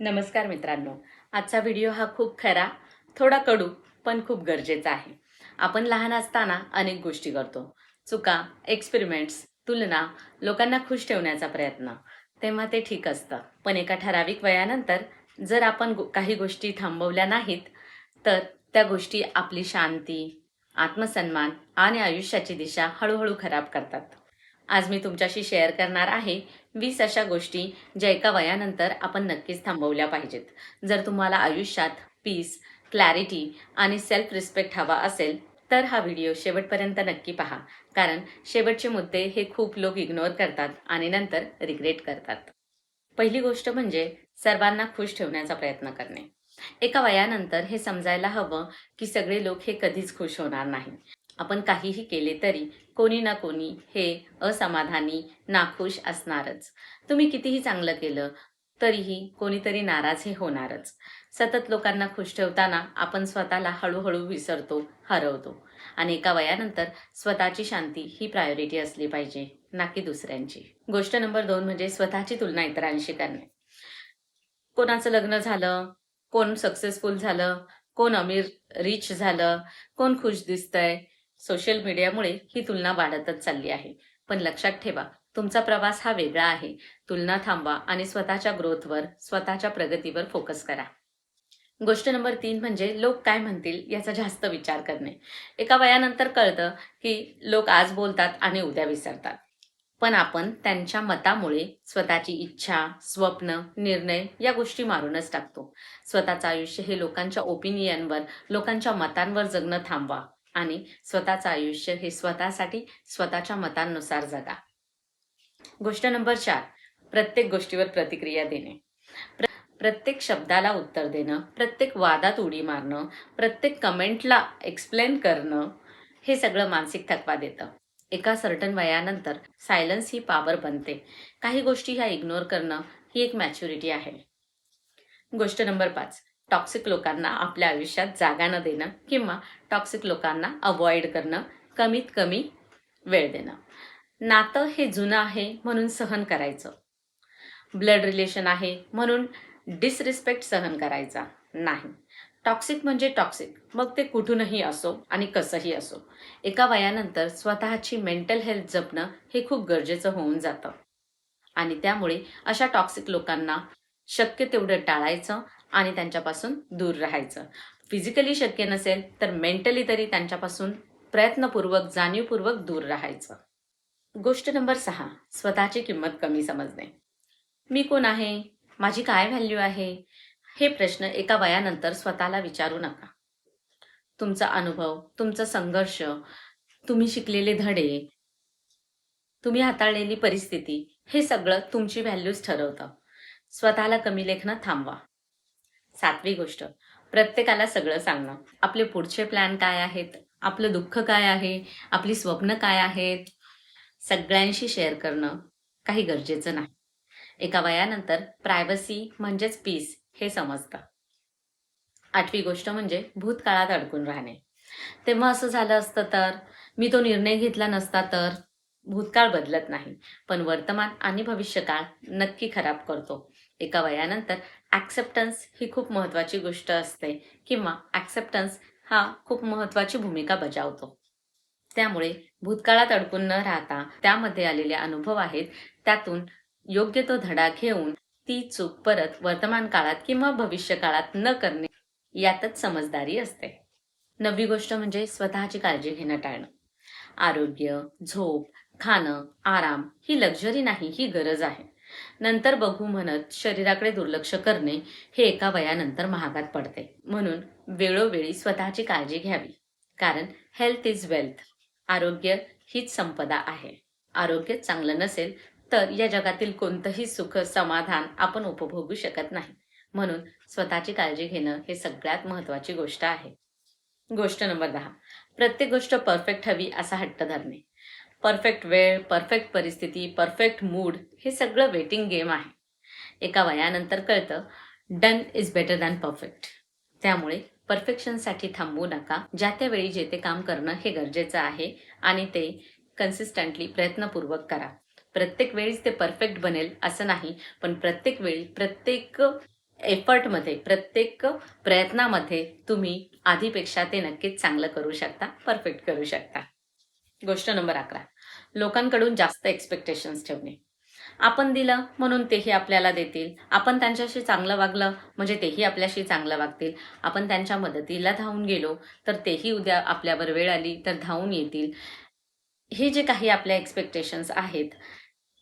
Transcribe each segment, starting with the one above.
नमस्कार मित्रांनो. आजचा व्हिडिओ हा खूप खरा, थोडा कडू पण खूप गरजेचा आहे. आपण लहान असताना अनेक गोष्टी करतो. चुका, एक्सपेरिमेंट्स, तुलना, लोकांना खुश ठेवण्याचा प्रयत्न. तेव्हा ते ठीक असतं. पण एका ठराविक वयानंतर जर आपण काही गोष्टी थांबवल्या नाहीत, तर त्या गोष्टी आपली शांती, आत्मसन्मान आणि आयुष्याची दिशा हळूहळू खराब करतात. आज मी तुमच्याशी शेअर करणार आहे 20 अशा गोष्टी ज्या एका वयानंतर आपण नक्कीच थांबवल्या पाहिजेत. जर तुम्हाला आयुष्यात पीस, क्लॅरिटी आणि सेल्फ रिस्पेक्ट हवा असेल, तर हा व्हिडिओ शेवटपर्यंत नक्की पहा. कारण शेवटचे मुद्दे हे खूप लोक इग्नोर करतात आणि नंतर रिग्रेट करतात. पहिली गोष्ट म्हणजे सर्वांना खुश ठेवण्याचा प्रयत्न करणे. एका वयानंतर हे समजायला हवं की सगळे लोक हे कधीच खुश होणार नाही. आपण काहीही केले तरी कोणी ना कोणी हे असमाधानी, नाखुश असणारच. तुम्ही कितीही चांगलं केलं तरीही कोणीतरी नाराज हे होणारच. सतत लोकांना खुश ठेवताना आपण स्वतःला हळूहळू विसरतो, हरवतो. आणि एका वयानंतर स्वतःची शांती ही प्रायोरिटी असली पाहिजे, ना की दुसऱ्यांची. गोष्ट नंबर 2 म्हणजे स्वतःची तुलना इतरांशी करणे. कोणाचं लग्न झालं, कोण सक्सेसफुल झालं, कोण अमीर रिच झालं, कोण खुश दिसतंय. सोशल मीडियामुळे ही तुलना वाढतच चालली आहे. पण लक्षात ठेवा, तुमचा प्रवास हा वेगळा आहे. तुलना थांबवा आणि स्वतःच्या ग्रोथवर, स्वतःच्या प्रगतीवर फोकस करा. गोष्ट नंबर 3 म्हणजे लोक काय म्हणतील याचा जास्त विचार करणे. एका वयानंतर कळतं की लोक आज बोलतात आणि उद्या विसरतात. पण आपण त्यांच्या मतामुळे स्वतःची इच्छा, स्वप्न, निर्णय या गोष्टी मारूनच टाकतो. स्वतःचं आयुष्य हे लोकांच्या ओपिनियनवर, लोकांच्या मतांवर जगणं थांबवा आणि स्वतःचं आयुष्य हे स्वतःसाठी, स्वतःच्या मतांनुसार जगा. गोष्ट नंबर 4, प्रत्येक गोष्टीवर प्रतिक्रिया देणे. प्रत्येक शब्दाला उत्तर देणं, प्रत्येक वादात उडी मारणं, प्रत्येक कमेंटला एक्सप्लेन करणं, हे सगळं मानसिक थकवा देतं. एका सर्टन वयानंतर सायलन्स ही पॉवर बनते. काही गोष्टी ह्या इग्नोर करणं ही एक मॅच्युरिटी आहे. गोष्ट नंबर 5, टॉक्सिक लोकांना आपल्या आयुष्यात जागा न देणं किंवा टॉक्सिक लोकांना अवॉइड करणं, कमीत कमी वेळ देणं. नातं हे जुनं आहे म्हणून सहन करायचं. ब्लड रिलेशन आहे म्हणून डिसरिस्पेक्ट सहन करायचा नाही. टॉक्सिक म्हणजे टॉक्सिक, मग ते कुठूनही असो आणि कसंही असो. एका वयानंतर स्वतःची मेंटल हेल्थ जपणं हे खूप गरजेचं होऊन जातं. आणि त्यामुळे अशा टॉक्सिक लोकांना शक्य तेवढं टाळायचं आणि त्यांच्यापासून दूर राहायचं. फिजिकली शक्य नसेल तर मेंटली तरी त्यांच्यापासून प्रयत्नपूर्वक, जाणीवपूर्वक दूर राहायचं. गोष्ट नंबर 6, स्वतःची किंमत कमी समजणे. मी कोण आहे? माझी काय व्हॅल्यू आहे? हे प्रश्न एका वयानंतर स्वतःला विचारू नका. तुमचा अनुभव, तुमचा संघर्ष, तुम्ही शिकलेले धडे, तुम्ही हाताळलेली परिस्थिती, हे सगळं तुमची व्हॅल्यूज ठरवतं. स्वतःला कमी लेखणं थांबवा. 7वी गोष्ट, प्रत्येकाला सगळं सांगणं. आपले पुढचे प्लॅन काय आहेत? आपलं दुःख काय आहे? आपली स्वप्न काय आहेत? सगळ्यांशी शेअर करणं काही गरजेचं नाही. एका वयानंतर प्रायव्हसी म्हणजेच पीस हे समजतं. 8वी गोष्ट म्हणजे भूतकाळात अडकून राहणे. तेव्हा असं झालं असतं तर, मी तो निर्णय घेतला नसता तर. भूतकाळ बदलत नाही, पण वर्तमान आणि भविष्यकाळ नक्की खराब करतो. एका वयानंतर ॲक्सेप्टन्स ही खूप महत्त्वाची गोष्ट असते किंवा ॲक्सेप्टन्स हा खूप महत्त्वाची भूमिका बजावतो. त्यामुळे भूतकाळात अडकून न राहता त्यामध्ये आलेले अनुभव आहेत, त्यातून योग्य तो धडा घेऊन ती चूक परत वर्तमान काळात किंवा भविष्य काळात न करणे, यातच समजदारी असते. 9वी गोष्ट म्हणजे स्वतःची काळजी घेणं टाळणं. आरोग्य, झोप, खाणं, आराम ही लक्झरी नाही, ही गरज आहे. नंतर बघू म्हणत शरीराकडे दुर्लक्ष करणे हे एका वयानंतर महागात पडते. म्हणून वेळोवेळी स्वतःची काळजी घ्यावी. कारण हेल्थ इज वेल्थ. आरोग्य हीच संपदा आहे. आरोग्य चांगलं नसेल तर या जगातील कोणतंही सुख, समाधान आपण उपभोगू शकत नाही. म्हणून स्वतःची काळजी घेणं हे सगळ्यात महत्त्वाची गोष्ट आहे. गोष्ट नंबर 10, प्रत्येक गोष्ट परफेक्ट हवी असा हट्ट धरणे. परफेक्ट वेळ, परफेक्ट परिस्थिती, परफेक्ट मूड हे सगळं वेटिंग गेम आहे. एका वयानंतर कळतं, done is better than perfect. त्यामुळे परफेक्शनसाठी थांबू नका. ज्या त्या वेळी जे ते काम करणं हे गरजेचं आहे आणि ते कन्सिस्टंटली प्रयत्नपूर्वक करा. प्रत्येक वेळीच ते परफेक्ट बनेल असं नाही, पण प्रत्येक वेळी प्रत्येक एफर्टमध्ये, प्रत्येक प्रयत्नामध्ये तुम्ही आधीपेक्षा ते नक्कीच चांगलं करू शकता, परफेक्ट करू शकता. गोष्ट नंबर 11, लोकांकडून जास्त एक्स्पेक्टेशन्स ठेवणे. आपण दिलं म्हणून तेही आपल्याला देतील. आपण त्यांच्याशी चांगलं वागलं म्हणजे तेही आपल्याशी चांगलं वागतील. आपण त्यांच्या मदतीला धावून गेलो तर तेही उद्या आपल्यावर वेळ आली तर धावून येतील. हे जे काही आपल्या एक्स्पेक्टेशन्स आहेत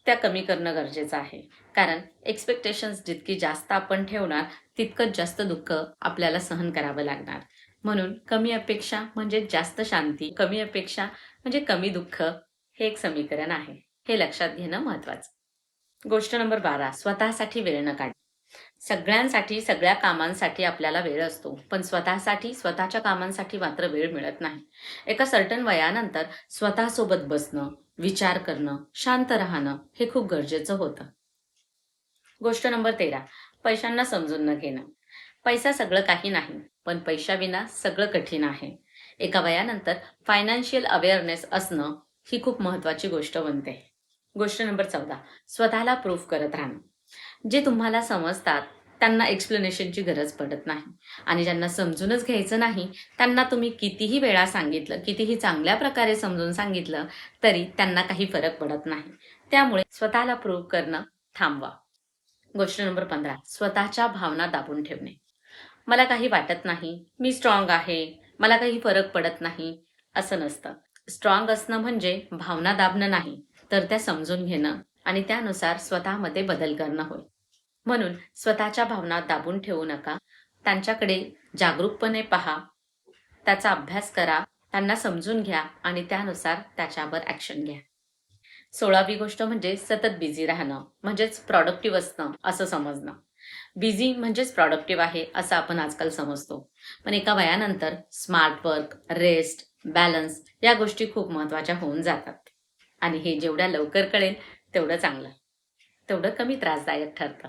त्या कमी करणं गरजेचं आहे. कारण एक्स्पेक्टेशन्स जितकी जास्त आपण ठेवणार तितकंच जास्त दुःख आपल्याला सहन करावं लागणार. म्हणून कमी अपेक्षा म्हणजे जास्त शांती, कमी अपेक्षा म्हणजे कमी दुःख, हे एक समीकरण आहे. हे लक्षात घेणं महत्त्वाचं. गोष्ट नंबर 12, स्वतःसाठी वेळ न काढणे. सगळ्यांसाठी, सगळ्या कामांसाठी आपल्याला वेळ असतो, पण स्वतःसाठी, स्वतःच्या कामांसाठी मात्र वेळ मिळत नाही. एका सर्टन वयानंतर स्वतःसोबत बसणं, विचार करणं, शांत राहणं हे खूप गरजेचं होतं. गोष्ट नंबर 13, पैशांना समजून न घेणं. पैसा सगळं काही नाही, पण पैशाविना सगळं कठीण आहे. एका वयानंतर फायनान्शियल अवेअरनेस असणं ही खूप महत्त्वाची गोष्ट बनते. गोष्ट नंबर 14, स्वतःला प्रूफ करत राहणं. जे तुम्हाला समजतात त्यांना एक्सप्लेनेशनची गरज पडत नाही आणि ज्यांना समजूनच घ्यायचं नाही त्यांना तुम्ही कितीही वेळा सांगितलं, कितीही चांगल्या प्रकारे समजून सांगितलं तरी त्यांना काही फरक पडत नाही. त्यामुळे स्वतःला प्रूव्ह करणं थांबवा. गोष्ट नंबर 15, स्वतःच्या भावना दाबून ठेवणे. मला काही वाटत नाही, मी स्ट्रॉंग आहे, मला काही फरक पडत नाही, असं नसतं. स्ट्रॉंग असणं म्हणजे भावना दाबणं नाही, तर त्या समजून घेणं आणि त्यानुसार स्वतःमध्ये बदल करणं होय. म्हणून स्वतःच्या भावना दाबून ठेवू नका. त्यांच्याकडे जागरूकपणे पहा, त्याचा अभ्यास करा, त्यांना समजून घ्या आणि त्यानुसार त्याच्यावर ॲक्शन घ्या. 16वी गोष्ट म्हणजे सतत बिझी राहणं, म्हणजेच प्रॉडक्टिव्ह असणं असं समजणं. बिझी म्हणजेच प्रॉडक्टिव्ह आहे असं आपण आजकाल समजतो. पण एका वयानंतर स्मार्ट वर्क, रेस्ट, बॅलन्स या गोष्टी खूप महत्त्वाच्या होऊन जातात. आणि हे जेवढ्या लवकर कळेल तेवढं चांगलं, तेवढं कमी त्रासदायक ठरतं.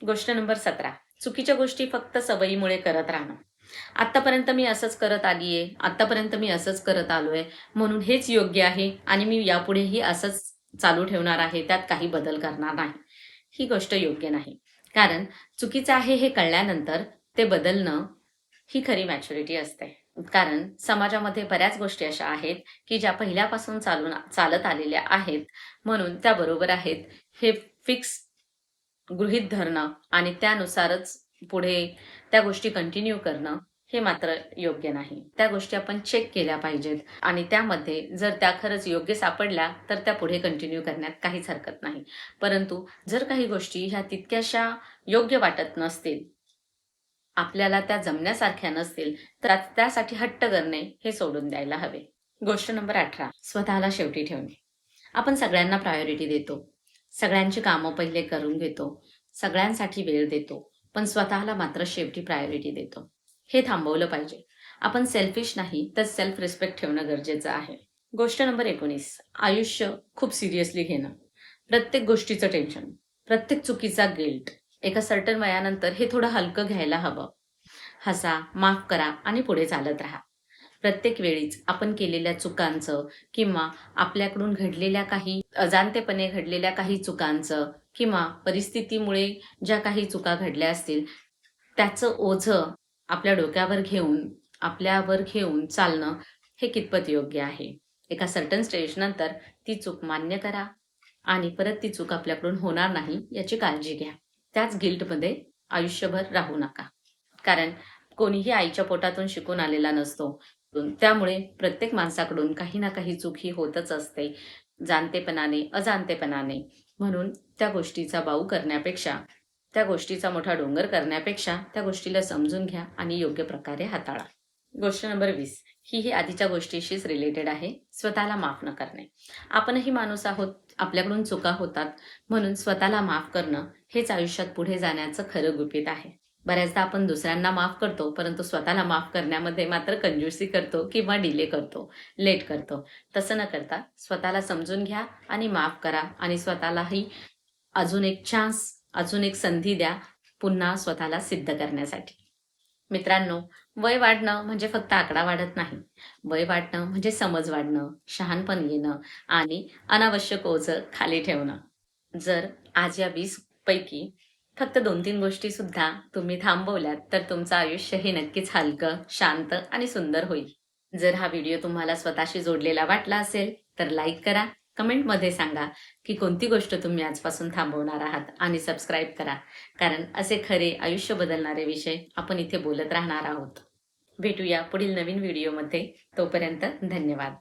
गोष्ट नंबर 17, चुकीच्या गोष्टी फक्त सवयीमुळे करत राहणं. आत्तापर्यंत मी असंच करत आलीये, आत्तापर्यंत मी असंच करत आलोय, म्हणून हेच योग्य आहे आणि मी यापुढेही असंच चालू ठेवणार आहे, त्यात काही बदल करणार नाही. ही गोष्ट योग्य नाही. कारण चुकीचं आहे हे कळल्यानंतर ते बदलणं ही खरी मॅच्युरिटी असते. कारण समाजामध्ये बऱ्याच गोष्टी अशा आहेत की ज्या पहिल्यापासून चालत आलेल्या आहेत, म्हणून त्या बरोबर आहेत हे फिक्स गृहीत धरणं आणि त्यानुसारच पुढे त्या गोष्टी कंटिन्यू करणं हे मात्र योग्य नाही. त्या गोष्टी आपण चेक केल्या पाहिजेत आणि त्यामध्ये जर त्या खरंच योग्य सापडल्या तर त्या पुढे कंटिन्यू करण्यात काहीच हरकत नाही. परंतु जर काही गोष्टी ह्या तितक्याशा योग्य वाटत नसतील, आपल्याला त्या जमण्यासारख्या नसतील तर त्यासाठी हट्ट करणे हे सोडून द्यायला हवे. गोष्ट नंबर 18, स्वतःला शेवटी ठेवणे. आपण सगळ्यांना प्रायोरिटी देतो, सगळ्यांची कामं पहिले करून घेतो, सगळ्यांसाठी वेळ देतो, पण स्वतःला मात्र शेवटी प्रायोरिटी देतो. हे थांबवलं पाहिजे. आपण सेल्फिश नाही तर सेल्फ रिस्पेक्ट ठेवणं गरजेचं आहे. गोष्ट नंबर 19, आयुष्य खूप सिरियसली घेणं. प्रत्येक गोष्टीचं टेन्शन, प्रत्येक चुकीचा गिल्ट. एका सर्टन वयानंतर हे थोडं हलकं घ्यायला हवं. हसा, माफ करा आणि पुढे चालत राहा. प्रत्येक वेळीच आपण केलेल्या चुकांचं किंवा आपल्याकडून घडलेल्या काही अजाणतेपणे घडलेल्या काही चुकांचं किंवा परिस्थितीमुळे ज्या काही चुका घडल्या असतील त्याचं ओझं आपल्यावर घेऊन चालणं हे कितपत योग्य आहे. एका सर्टन स्टेजनंतर ती चूक मान्य करा आणि परत ती चूक आपल्याकडून होणार नाही याची काळजी घ्या. त्याच गिल्टमध्ये आयुष्यभर राहू नका. कारण कोणीही आईच्या पोटातून शिकून आलेला नसतो. त्यामुळे प्रत्येक माणसाकडून काही ना काही चूक ही होतच असते, जाणतेपणाने, अजाणतेपणाने. म्हणून त्या गोष्टीचा बाऊ करण्यापेक्षा, त्या गोष्टीचा मोठा डोंगर करण्यापेक्षा त्या गोष्टीला समजून घ्या आणि योग्य प्रकारे हाताळा. गोष्ट नंबर 20, ही आधीच्या गोष्टीशीच रिलेटेड आहे, स्वतःला माफ न करणे. आपणही माणूस आहोत, आपल्याकडून चुका होतात, म्हणून स्वतःला माफ करणं हेच आयुष्यात पुढे जाण्याचं खरं गुपित आहे. बऱ्याचदा आपण दुसऱ्यांना माफ करतो, परंतु स्वतःला माफ करण्यामध्ये मात्र कंजूसी करतो किंवा डिले करतो, लेट करतो. तसं न करता स्वतःला समजून घ्या आणि माफ करा आणि स्वतःलाही अजून एक चान्स, अजून एक संधी द्या पुन्हा स्वतःला सिद्ध करण्यासाठी. मित्रांनो, वय वाढणं म्हणजे फक्त आकडा वाढत नाही. वय वाढणं म्हणजे समज वाढणं, शहाणपण येणं आणि अनावश्यक ओझं खाली ठेवणं. जर आज या 20 पैकी फक्त 2-3 गोष्टी सुद्धा तुम्ही थांबवल्यात तर तुमचं आयुष्य हे नक्कीच हलकं, शांत आणि सुंदर होईल. जर हा व्हिडिओ तुम्हाला स्वतःशी जोडलेला वाटला असेल तर लाईक करा, कमेंटमध्ये सांगा की कोणती गोष्ट तुम्ही आजपासून थांबवणार आहात आणि सबस्क्राईब करा. कारण असे खरे आयुष्य बदलणारे विषय आपण इथे बोलत राहणार आहोत. भेटूया पुढील नवीन व्हिडिओमध्ये. तोपर्यंत धन्यवाद.